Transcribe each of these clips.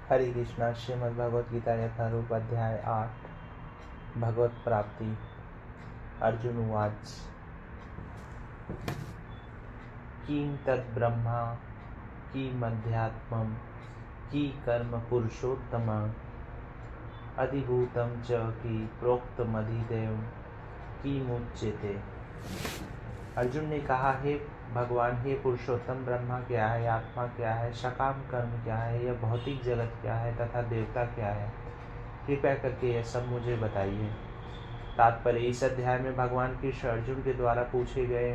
हरे कृष्णा। श्रीमद् भगवद गीता यथारूप अध्याय 8 भगवत प्राप्ति। अर्जुन उवाच किं तद् ब्रह्मा किमध्यात्मं कि कर्म पुरुषोत्तम अधिभूतं च कि प्रोक्तमधिदैवं किमुच्यते। अर्जुन ने कहा, हे भगवान, हे पुरुषोत्तम, ब्रह्मा क्या है, आत्मा क्या है, सकाम कर्म क्या है, यह भौतिक जगत क्या है तथा देवता क्या है, कृपया करके यह सब मुझे बताइए। तात्पर्य: इस अध्याय में भगवान कृष्ण अर्जुन के द्वारा पूछे गए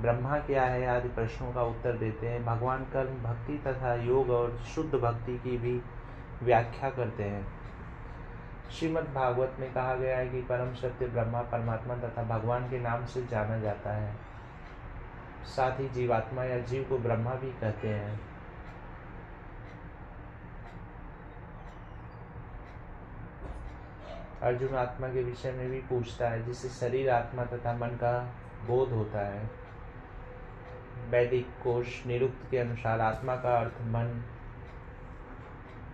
ब्रह्मा क्या है आदि प्रश्नों का उत्तर देते हैं। भगवान कर्म, भक्ति तथा योग और शुद्ध भक्ति की भी व्याख्या करते हैं। श्रीमद् भागवत में कहा गया है कि परम सत्य ब्रह्मा, परमात्मा तथा भगवान के नाम से जाना जाता है। साथ ही जीवात्मा या जीव को ब्रह्मा भी कहते हैं। अर्जुन आत्मा के विषय में भी पूछता है, जिससे शरीर, आत्मा तथा मन का बोध होता है। वैदिक कोश निरुक्त के अनुसार आत्मा का अर्थ मन,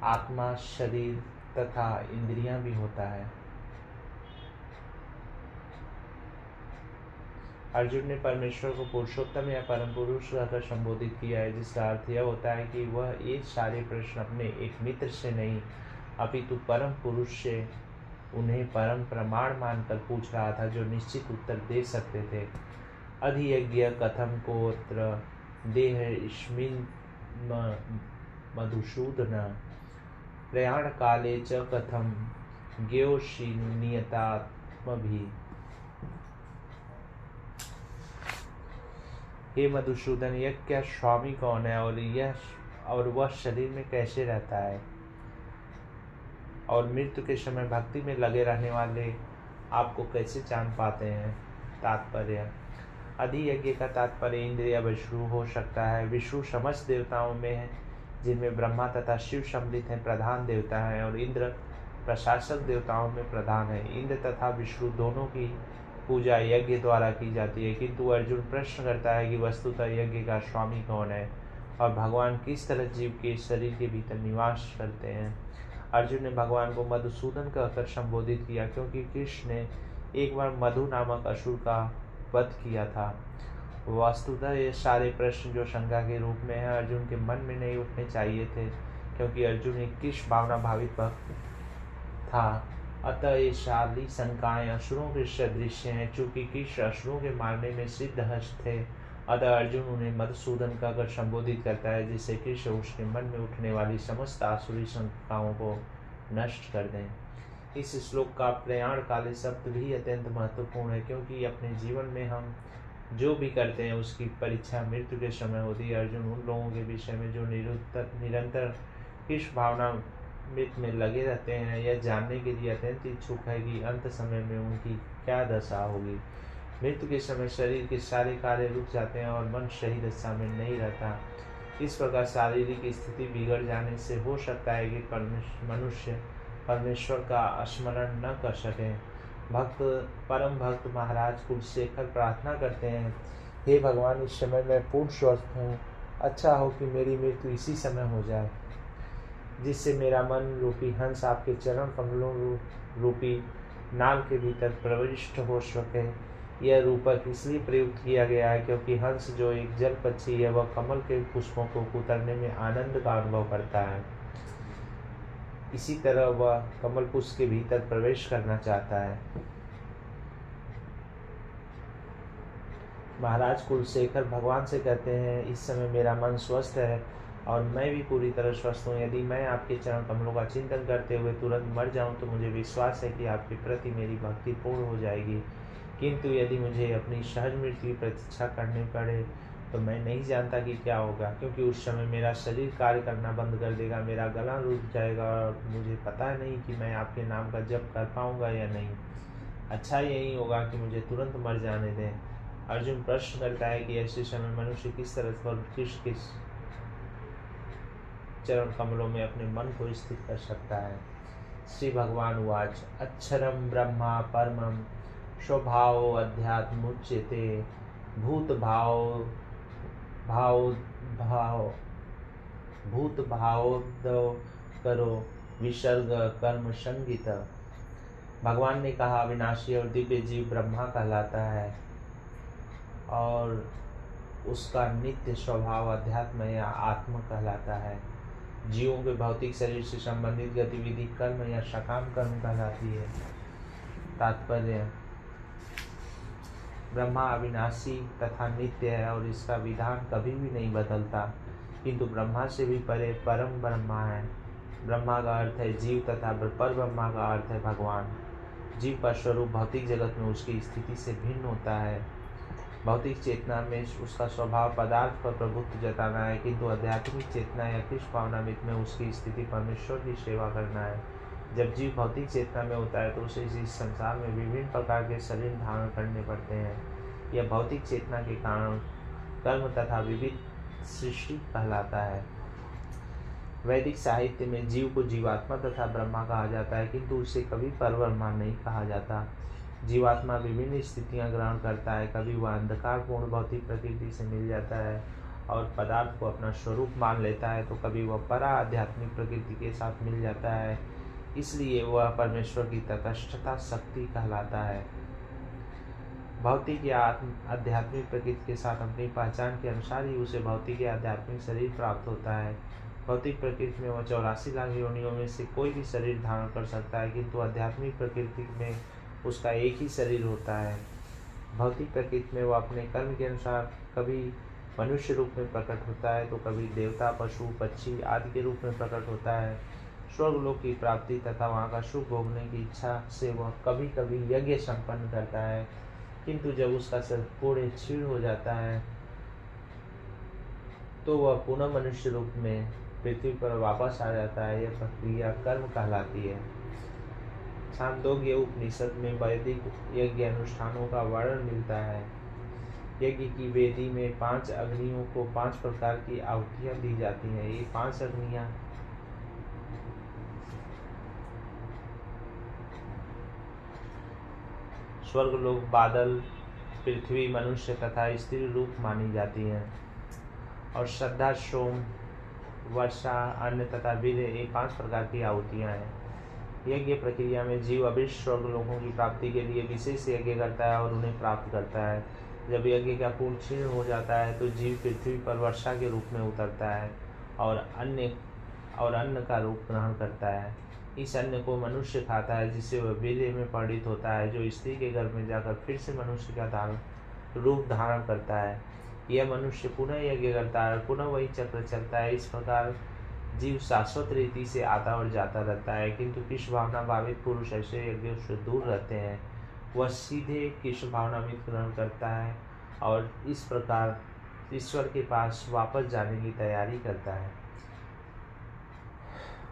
आत्मा, शरीर तथा इंद्रियां भी होता है। अर्जुन ने परमेश्वर को पुरुषोत्तम या परम पुरुष कहकर संबोधित किया है, जिसका अर्थ यह होता है कि वह ये सारे प्रश्न अपने एक मित्र से नहीं अपितु परम पुरुष से उन्हें परम प्रमाण मानकर पूछ रहा था, जो निश्चित उत्तर दे सकते थे। अधियज्ञ कथम कोत्र देहस्मिन् मधुसूदन प्रयाण काले च कथम ज्ञोषि नियतात्मभिः। हे मधुसूदन, यह क्या स्वामी कौन है और वह शरीर में कैसे रहता है, और मृत्यु के समय भक्ति में लगे रहने वाले आपको कैसे जान पाते हैं। तात्पर्य: अधियज्ञ का तात्पर्य इंद्रिय विष्णु हो सकता है। विष्णु समस्त देवताओं में है, जिनमें ब्रह्मा तथा शिव सम्मिलित हैं, प्रधान देवता हैं, और इंद्र प्रशासक देवताओं में प्रधान है। इंद्र तथा विष्णु दोनों की पूजा यज्ञ द्वारा की जाती है, किंतु अर्जुन प्रश्न करता है कि वस्तुतः यज्ञ का स्वामी कौन है और भगवान किस तरह जीव के शरीर के भीतर निवास करते हैं। अर्जुन ने भगवान को मधुसूदन कहकर संबोधित किया, क्योंकि कृष्ण ने एक बार मधु नामक असुर का वध किया था। वस्तुतः ये सारे प्रश्न जो शंका के रूप में है, अर्जुन के मन में नहीं उठने चाहिए थे, क्योंकि अर्जुन एक कृष्ण भावना भावित भक्त था। अतः ये सारी शंकाएं असुरों के सदृश्य हैं। चूंकि कृष्ण असुरों के मारने में सिद्धहस्त थे, अतः अर्जुन उन्हें मधुसूदन कहकर संबोधित करता है, जिससे कृष्ण उसके मन में उठने वाली समस्त आसुरी शंकाओं को नष्ट कर दें। इस श्लोक का प्रयाण काले शब्द भी अत्यंत महत्वपूर्ण है, क्योंकि अपने जीवन में हम जो भी करते हैं उसकी परीक्षा मृत्यु के समय होती है। अर्जुन उन लोगों के विषय में जो निरंतर कृष्ण भावना मृत में लगे रहते हैं, यह जानने के लिए अत्यंत इच्छुक है कि अंत समय में उनकी क्या दशा होगी। मृत्यु के समय शरीर के सारे कार्य रुक जाते हैं और मन सही दशा में नहीं रहता। इस प्रकार शारीरिक स्थिति बिगड़ जाने से हो सकता है कि मनुष्य परमेश्वर का स्मरण न कर सके। परम भक्त महाराज कुलशेखर प्रार्थना करते हैं, हे भगवान, इस समय मैं पूर्ण स्वस्थ हूँ। अच्छा हो कि मेरी मृत्यु इसी समय हो जाए, जिससे मेरा मन रूपी हंस आपके चरण कमलों रूपी नाल के भीतर प्रविष्ट हो सके। यह रूपक इसलिए प्रयुक्त किया गया है क्योंकि हंस जो एक जल पक्षी है, वह कमल के पुष्पों को कुतरने में आनंद का अनुभव करता है। इसी तरह वह कमल पुष्प के भीतर प्रवेश करना चाहता है। महाराज कुलशेखर भगवान से कहते हैं, इस समय मेरा मन स्वस्थ है और मैं भी पूरी तरह स्वस्थ हूँ। यदि मैं आपके चरण कमलों का चिंतन करते हुए तुरंत मर जाऊँ तो मुझे विश्वास है कि आपके प्रति मेरी भक्ति पूर्ण हो जाएगी, किंतु यदि मुझे अपनी सहज मृत्यु की प्रतीक्षा करनी पड़े तो मैं नहीं जानता कि क्या होगा, क्योंकि उस समय मेरा शरीर कार्य करना बंद कर देगा, मेरा गला रुक जाएगा और मुझे पता नहीं कि मैं आपके नाम का जप कर पाऊँगा या नहीं। अच्छा यही होगा कि मुझे तुरंत मर जाने दें। अर्जुन प्रश्न करता है कि ऐसे समय मनुष्य किस तरह कृष्ण के चरण कमलों में अपने मन को स्थित कर सकता है। श्री भगवान उवाच अक्षरम ब्रह्मा परमं स्वभावो अध्यात्मुच्यते भूत भाव भाव भाव भूत भावोदो करो विसर्ग कर्म संगीत। भगवान ने कहा अविनाशी और दिव्य जीव ब्रह्मा कहलाता है और उसका नित्य स्वभाव अध्यात्म या आत्म कहलाता है। जीवों के भौतिक शरीर से संबंधित गतिविधि कर्म या सकाम कर्म कहलाती है। तात्पर्य, ब्रह्मा अविनाशी तथा नित्य है और इसका विधान कभी भी नहीं बदलता, किंतु ब्रह्मा से भी परे परम ब्रह्मा है। ब्रह्मा का अर्थ है जीव तथा पर ब्रह्मा का अर्थ है भगवान। जीव का स्वरूप भौतिक जगत में उसकी स्थिति से भिन्न होता है। भौतिक चेतना में उसका स्वभाव पदार्थ पर प्रभुत्व जताना है, किंतु आध्यात्मिक चेतना या कृष्ण भावनामित में उसकी स्थिति परमेश्वर की सेवा करना है। जब जीव भौतिक चेतना में होता है तो उसे इस संसार में विभिन्न प्रकार के शरीर धारण करने पड़ते हैं। यह भौतिक चेतना के कारण कर्म तथा विविध सृष्टि कहलाता है। वैदिक साहित्य में जीव को जीवात्मा तथा ब्रह्मा कहा जाता है, किंतु उसे कभी परब्रह्मा नहीं कहा जाता। जीवात्मा विभिन्न स्थितियां ग्रहण करता है। कभी वह अंधकारपूर्ण भौतिक प्रकृति से मिल जाता है और पदार्थ को अपना स्वरूप मान लेता है, तो कभी वह परा आध्यात्मिक प्रकृति के साथ मिल जाता है, इसलिए वह परमेश्वर की तटस्थता शक्ति कहलाता है। भौतिक या आध्यात्मिक प्रकृति के साथ अपनी पहचान के अनुसार ही उसे भौतिक या आध्यात्मिक शरीर प्राप्त होता है। भौतिक प्रकृति में वह 84 लाख योनियों में से कोई भी शरीर धारण कर सकता है, किंतु आध्यात्मिक प्रकृति में उसका एक ही शरीर होता है। भौतिक प्रकृति में वह अपने कर्म के अनुसार कभी मनुष्य रूप में प्रकट होता है, तो कभी देवता, पशु, पक्षी आदि के रूप में प्रकट होता है। स्वर्गलोक की प्राप्ति तथा वहाँ का सुख भोगने की इच्छा से वह कभी कभी यज्ञ संपन्न करता है, किंतु जब उसका शरीर क्षीण हो जाता है तो वह पुनः मनुष्य रूप में पृथ्वी पर वापस आ जाता है। यह प्रक्रिया कर्म कहलाती है। छांदोग्य उपनिषद में वैदिक यज्ञ अनुष्ठानों का वर्णन मिलता है। यज्ञ की वेदी में 5 अग्नियों को 5 प्रकार की आहुतियां दी जाती हैं। ये 5 अग्नियां स्वर्गलोक, बादल, पृथ्वी, मनुष्य तथा स्त्री रूप मानी जाती हैं। और श्रद्धा, सोम, वर्षा, अन्न तथा वीर्य, ये 5 प्रकार की आहुतियां हैं। यज्ञ प्रक्रिया में जीव अभिष्ट स्वर्ग लोगों की प्राप्ति के लिए विशेष यज्ञ करता है और उन्हें प्राप्त करता है। जब यज्ञ का पूर्ण क्षीण हो जाता है तो जीव पृथ्वी पर वर्षा के रूप में उतरता है और अन्न का रूप ग्रहण करता है। इस अन्न को मनुष्य खाता है, जिससे वह वीर्य में परिणित होता है, जो स्त्री के गर्भ में जाकर फिर से मनुष्य का रूप धारण करता है। यह मनुष्य पुनः यज्ञ करता है और पुनः वही चक्र चलता है। इस प्रकार जीव शाश्वत रीति से आता और जाता रहता है, किंतु कृष्ण भावना भावित पुरुष ऐसे यज्ञों से दूर रहते हैं। वह सीधे कृष्ण भावनामित ग्रहण करता है और इस प्रकार ईश्वर के पास वापस जाने की तैयारी करता है।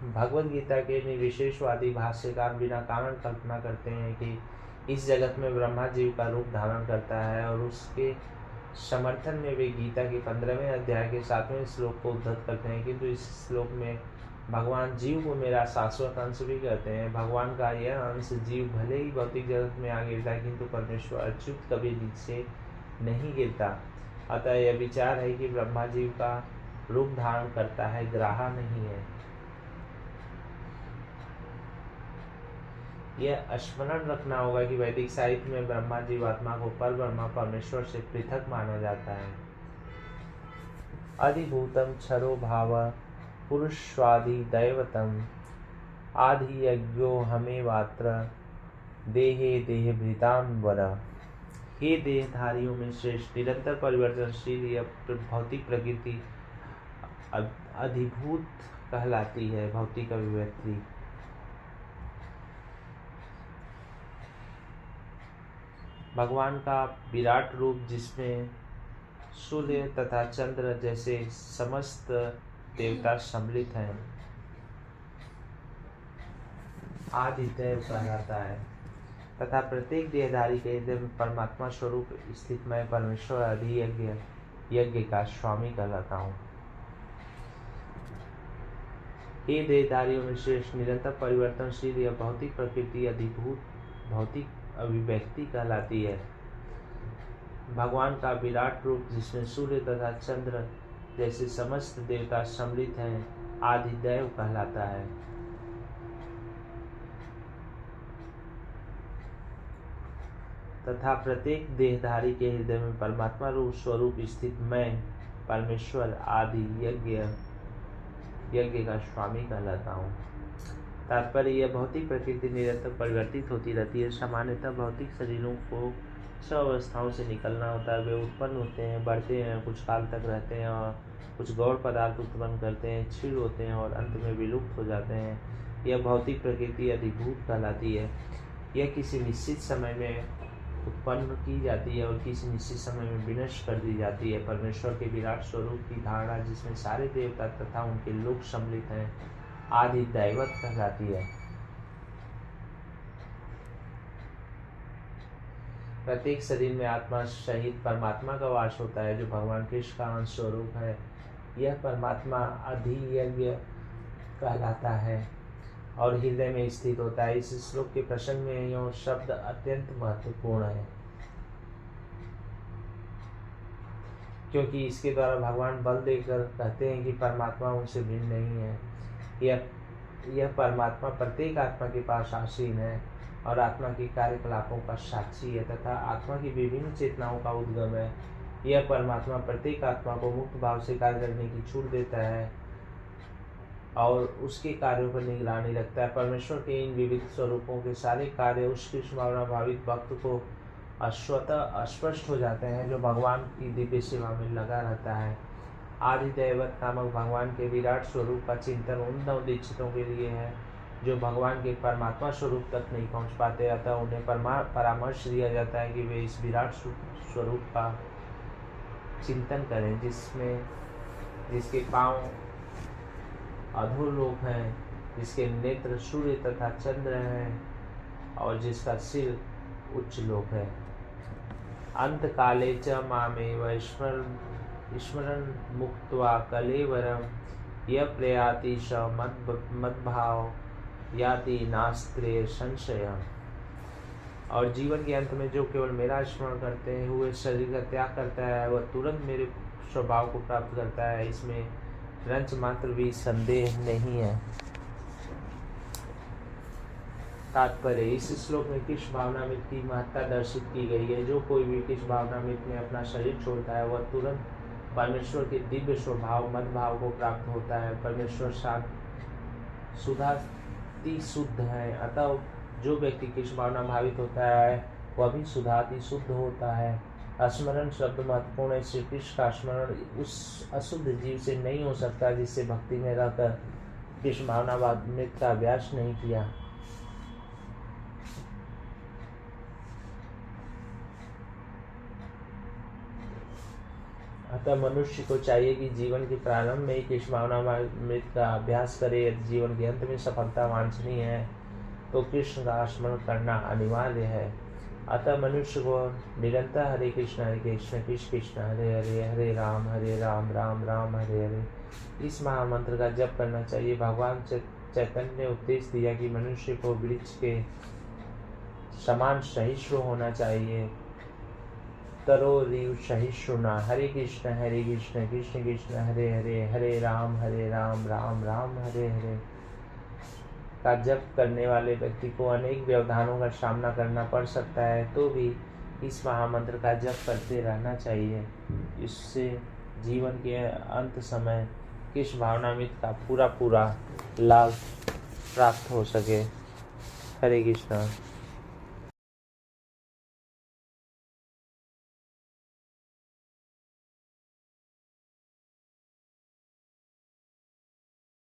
भगवद गीता के निर्विशेषवादी भाष्यकार बिना कारण कल्पना करते हैं कि इस जगत में ब्रह्मा जीव का रूप धारण करता है और उसके समर्थन में वे गीता के 15वें अध्याय के 7वें श्लोक को उद्धत करते हैं, किंतु इस श्लोक में भगवान जीव को मेरा शाश्वत अंश भी कहते हैं। भगवान का यह अंश जीव भले ही भौतिक जगत में आ गिरता है, किंतु परमेश्वर अच्युत कभी नीचे नहीं गिरता। अतः यह विचार है कि ब्रह्मा जीव का रूप धारण करता है, ग्राहा नहीं है। यह स्मरण रखना होगा कि वैदिक साहित्य में ब्रह्मा जीवात्मा को पर ब्रह्मा परमेश्वर से पृथक माना जाता है। अधिभूतम क्षरो भाव पुरुषवादि दैवतम आदि यज्ञो हमेवात्र देहे देह भृतांबर। हे देहधारियों में श्रेष्ठ, निरंतर परिवर्तनशील यह भौतिक प्रकृति अधिभूत कहलाती है। भौतिक अभिव्यक्ति भगवान का विराट रूप, जिसमें सूर्य तथा चंद्र जैसे समस्त देवता सम्मिलित हैं, आदिदेव कहलाता है तथा प्रत्येक देहधारी के हृदय में परमात्मा स्वरूप स्थित मैं परमेश्वर अधियज्ञ यज्ञ का स्वामी कहलाता हूँ। हे देहधारियों में श्रेष्ठ, निरंतर परिवर्तनशील यह भौतिक प्रकृति अधिभूत भौतिक अभिव्यक्ति कहलाती है। भगवान का विराट रूप, जिसमें सूर्य तथा चंद्र जैसे समस्त देवता सम्मिलित हैं, आदिदैव कहलाता है। तथा प्रत्येक देहधारी के हृदय में परमात्मा रूप स्वरूप स्थित मैं परमेश्वर आदि यज्ञ का स्वामी कहलाता हूँ। तात्पर्य यह भौतिक प्रकृति निरंतर परिवर्तित होती रहती है। सामान्यतः भौतिक शरीरों को 6 अवस्थाओं से निकलना होता है। वे उत्पन्न होते हैं, बढ़ते हैं, कुछ काल तक रहते हैं और कुछ गौण पदार्थ उत्पन्न करते हैं, क्षीण होते हैं और अंत में विलुप्त हो जाते हैं। यह भौतिक प्रकृति अधिभूत कहलाती है। यह किसी निश्चित समय में उत्पन्न की जाती है और किसी निश्चित समय में विनष्ट कर दी जाती है। परमेश्वर के विराट स्वरूप की धारणा, जिसमें सारे देवता तथा उनके लोक सम्मिलित हैं, आदि दैवत कहलाती है। प्रत्येक शरीर में आत्मा सहित परमात्मा का वास होता है, जो भगवान कृष्ण का अंश स्वरूप है। यह परमात्मा अधियज्ञ कहलाता है और हृदय में स्थित होता है। इस श्लोक के प्रसंग में यह शब्द अत्यंत महत्वपूर्ण है, क्योंकि इसके द्वारा भगवान बल देकर कहते हैं कि परमात्मा उनसे भिन्न नहीं है। यह परमात्मा प्रत्येक आत्मा के पास आसीन है और आत्मा के कार्यकलापों का साक्षी है तथा आत्मा की विभिन्न चेतनाओं का उद्गम है। यह परमात्मा प्रत्येक आत्मा को मुक्त भाव से कार्य करने की छूट देता है और उसके कार्यों पर निगरानी रखता है। परमेश्वर के इन विविध स्वरूपों के सारे कार्य उस कृष्ण भावना भावित भक्त को स्वतः स्पष्ट हो जाते हैं, जो भगवान की दिव्य सेवा में लगा रहता है। आदिदैवत नामक भगवान के विराट स्वरूप का चिंतन उन नवदीक्षितों के लिए है जो भगवान के परमात्मा स्वरूप तक नहीं पहुंच पाते। अतः उन्हें परामर्श दिया जाता है कि वे इस विराट स्वरूप का चिंतन करें, जिसके पांव अधोलोक हैं, जिसके नेत्र सूर्य तथा चंद्र हैं और जिसका सिर उच्च लोक है। अंत काले च मामेव स्मरण मुक्त्वा कलेवरम यह प्रयाति स मद्भाव याति नास्त्रे संशय। और जीवन के अंत में जो केवल मेरा स्मरण करते हुए शरीर का त्याग करता है, वह तुरंत मेरे स्वभाव को प्राप्त करता है। इसमें रंच मात्र भी संदेह नहीं है। तात्पर्य, इस श्लोक में कृष्ण भावनामृत की महत्ता दर्शित की गई है। जो कोई भी कृष्ण भावनामृत में अपना शरीर छोड़ता है, वह तुरंत परमेश्वर के दिव्य स्वभाव मद्भाव को प्राप्त होता है। परमेश्वर सुधाति शुद्ध है, अतः जो व्यक्ति कृष्ण भावना भावित होता है वह भी सुधाति शुद्ध होता है। स्मरण शब्द महत्वपूर्ण है। श्री कृष्ण का स्मरण उस अशुद्ध जीव से नहीं हो सकता जिससे भक्ति में रहकर कृष्ण भावनामृत का अभ्यास नहीं किया। अतः मनुष्य को चाहिए कि जीवन के प्रारंभ में ही कृष्ण भावनामृत का अभ्यास करे। यदि जीवन के अंत में सफलता वांछनीय है तो कृष्ण का स्मरण करना अनिवार्य है। अतः मनुष्य को निरंतर हरे कृष्ण कृष्ण कृष्ण हरे हरे, हरे राम राम राम हरे हरे इस महामंत्र का जप करना चाहिए। भगवान चैतन्य ने उपदेश दिया कि मनुष्य को वृक्ष के समान सहिष्णु होना चाहिए। तरो रीव सहिष्णुना। हरे कृष्ण कृष्ण कृष्ण हरे हरे, हरे राम राम राम हरे हरे का जप करने वाले व्यक्ति को अनेक व्यवधानों का सामना करना पड़ सकता है, तो भी इस महामंत्र का जप करते रहना चाहिए। इससे जीवन के अंत समय कृष्ण भावनामृत का पूरा लाभ प्राप्त हो सके। हरे कृष्ण।